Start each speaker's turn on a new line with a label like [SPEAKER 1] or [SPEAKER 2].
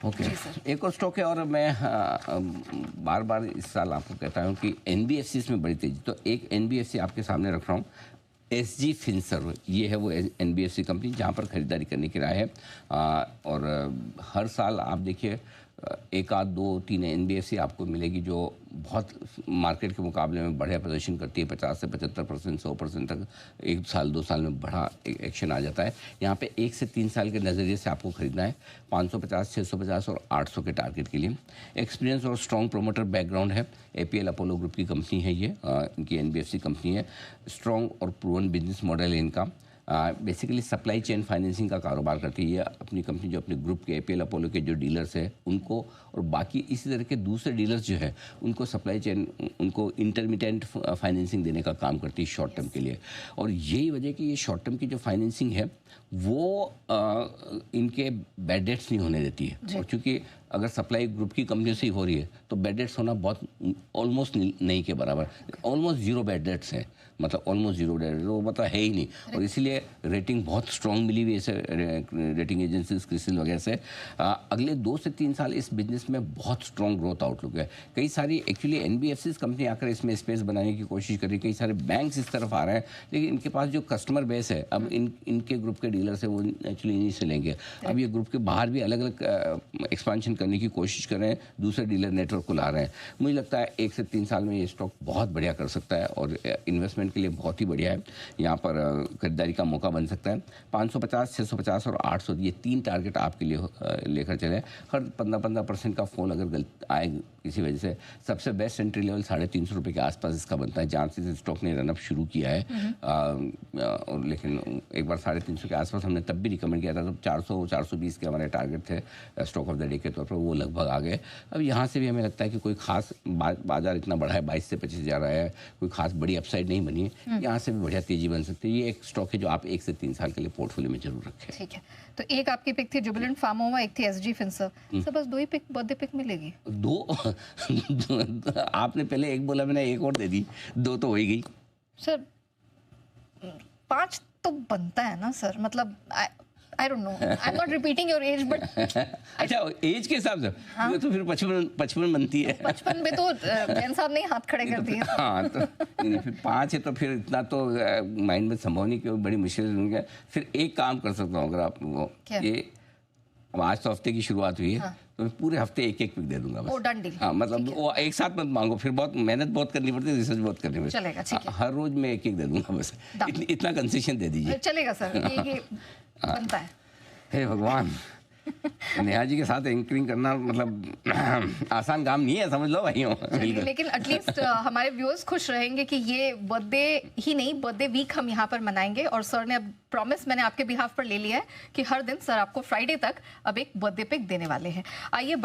[SPEAKER 1] Okay
[SPEAKER 2] जी sir.
[SPEAKER 1] एक और stock है, और मैं बार बार इस साल आपको कहता हूँ कि एनबीएफसी में बड़ी तेजी, तो एक एनबीएफसी आपके सामने रख रहा हूँ, एसजी फिनसर्व। ये है वो एनबीएफसी कंपनी जहाँ पर खरीदारी करने की राय है। और हर साल आप देखिए एक आध दो तीन एनबीएफसी आपको मिलेगी जो बहुत मार्केट के मुकाबले में बढ़िया प्रदर्शन करती है। 50 से 75%, 100% तक एक साल 2 साल में बड़ा एक्शन आ जाता है। यहाँ पे 1 से 3 साल के नज़रिए से आपको खरीदना है 550, 650 और 800 के टारगेट के लिए। एक्सपीरियंस और स्ट्रॉन्ग प्रोमोटर बैकग्राउंड है। एपीएल अपोलो ग्रुप की कंपनी है ये, इनकी एनबीएफसी कंपनी है। स्ट्रॉन्ग और प्रूवन बिजनेस मॉडल है इनका। बेसिकली सप्लाई चेन फाइनेंसिंग का कारोबार करती है ये अपनी कंपनी। जो अपने ग्रुप के एपीएल अपोलो के जो डीलर्स हैं उनको और बाकी इसी तरह के दूसरे डीलर्स जो है उनको सप्लाई चेन, उनको इंटरमीडिएट फाइनेंसिंग देने का काम करती है शॉर्ट टर्म के लिए। और यही वजह कि ये शॉर्ट टर्म की जो फाइनेंसिंग है वो इनके बैड डेट्स नहीं होने देती है। और चूँकि अगर सप्लाई ग्रुप की कंपनी से ही हो रही है तो बैड डेट्स होना बहुत ऑलमोस्ट नहीं के बराबर, ऑलमोस्ट जीरो बैड डेट्स है, मतलब ऑलमोस्ट जीरो बैड डेट्स, वो मतलब है ही नहीं। और इसीलिए रेटिंग बहुत स्ट्रॉन्ग मिली हुई है रेटिंग एजेंसीज क्रिसिल वगैरह से। अगले 2 से 3 साल इस बिजनेस में बहुत स्ट्रॉन्ग ग्रोथ आउटलुक है। कई सारी एक्चुअली एनबीएफसीज कंपनी आकर इसमें स्पेस बनाने की कोशिश कर रही है, कई सारे बैंक्स इस तरफ आ रहे हैं, लेकिन इनके पास जो कस्टमर बेस है अब इनके ग्रुप के डीलर से वो एक्चुअली इन्हीं से लेंगे। अब ये ग्रुप के बाहर भी अलग अलग एक्सपांशन करने की कोशिश कर रहे हैं, दूसरे डीलर नेटवर्क को ला रहे हैं। मुझे लगता है 1 से 3 साल में ये स्टॉक बहुत बढ़िया कर सकता है और इन्वेस्टमेंट के लिए बहुत ही बढ़िया है। यहाँ पर खरीदारी का मौका बन सकता है। 550, 650 और 800 ये 3 टारगेट आपके लिए लेकर चले। हर 15% का फोन अगर आए किसी वजह से, सबसे बेस्ट एंट्री लेवल 350 रुपये के आसपास इसका बनता है, जहाँ से स्टॉक ने रनअप शुरू किया है। और लेकिन एक बार 350 के आसपास हमने तब भी रिकमेंड किया था, तो 400, 420 के हमारे टारगेट थे स्टॉक ऑफ द डे के तौर पर, वो लगभग आ गए। अब यहाँ से भी हमें लगता है कि कोई खास बाजार इतना बड़ा है, 22 से 25 जा रहा है, कोई खास बड़ी अपसाइड नहीं बनी है, यहाँ से भी बढ़िया तेजी बन सकती है। ये एक स्टॉक है जो आप 1 से 3 साल के लिए पोर्टफोलियो में जरूर रखें।
[SPEAKER 2] ठीक है, तो एक आपकी पिक थी जुबिलेंट फार्मोवा, एक थी एसजी फिनसर्व, सब बस 2 ही पिक बर्थडे पिक मिलेगी?
[SPEAKER 1] 2 आपने पहले 1 बोला, मैंने 1 और दे दी, 2 तो हो ही गई
[SPEAKER 2] सर। 5 तो बनता है ना सर, मतलब I don't know, I am not repeating your age but
[SPEAKER 1] अच्छा एज के हिसाब से हाँ? तो फिर 55 बनती है।
[SPEAKER 2] 55 में तो जैन साहब ने हाथ खड़े कर दिए।
[SPEAKER 1] हाँ तो फिर 5 है तो फिर इतना तो माइंड में संभव नहीं कि बड़ी मुश्किल होंगे। फिर एक काम कर सकता हूँ, अगर आप वो ये आज तो हफ्ते की शुरुआत हुई है, हाँ। तो मैं पूरे हफ्ते 1 पिक दे दूंगा बस।
[SPEAKER 2] Done deal.
[SPEAKER 1] हाँ मतलब वो एक साथ मत मांगो, फिर बहुत मेहनत बहुत करनी पड़ती है, रिसर्च बहुत करनी पड़ती है।
[SPEAKER 2] चलेगा, ठीक है।
[SPEAKER 1] हर रोज मैं 1 दे दूंगा बस, इतना कंसेशन दे दीजिए।
[SPEAKER 2] चलेगा सर, ये बनता है।
[SPEAKER 1] हे भगवान, नेहा जी के साथ एंकरिंग करना मतलब आसान काम नहीं है, समझ लो भाइयों।
[SPEAKER 2] लेकिन एटलीस्ट हमारे व्यूअर्स खुश रहेंगे कि ये बर्थडे ही नहीं, बर्थडे वीक हम यहाँ पर मनाएंगे। और सर ने अब प्रॉमिस मैंने आपके बिहाफ पर ले लिया है कि हर दिन सर आपको फ्राइडे तक अब एक बर्थडे पिक देने वाले हैं। आइए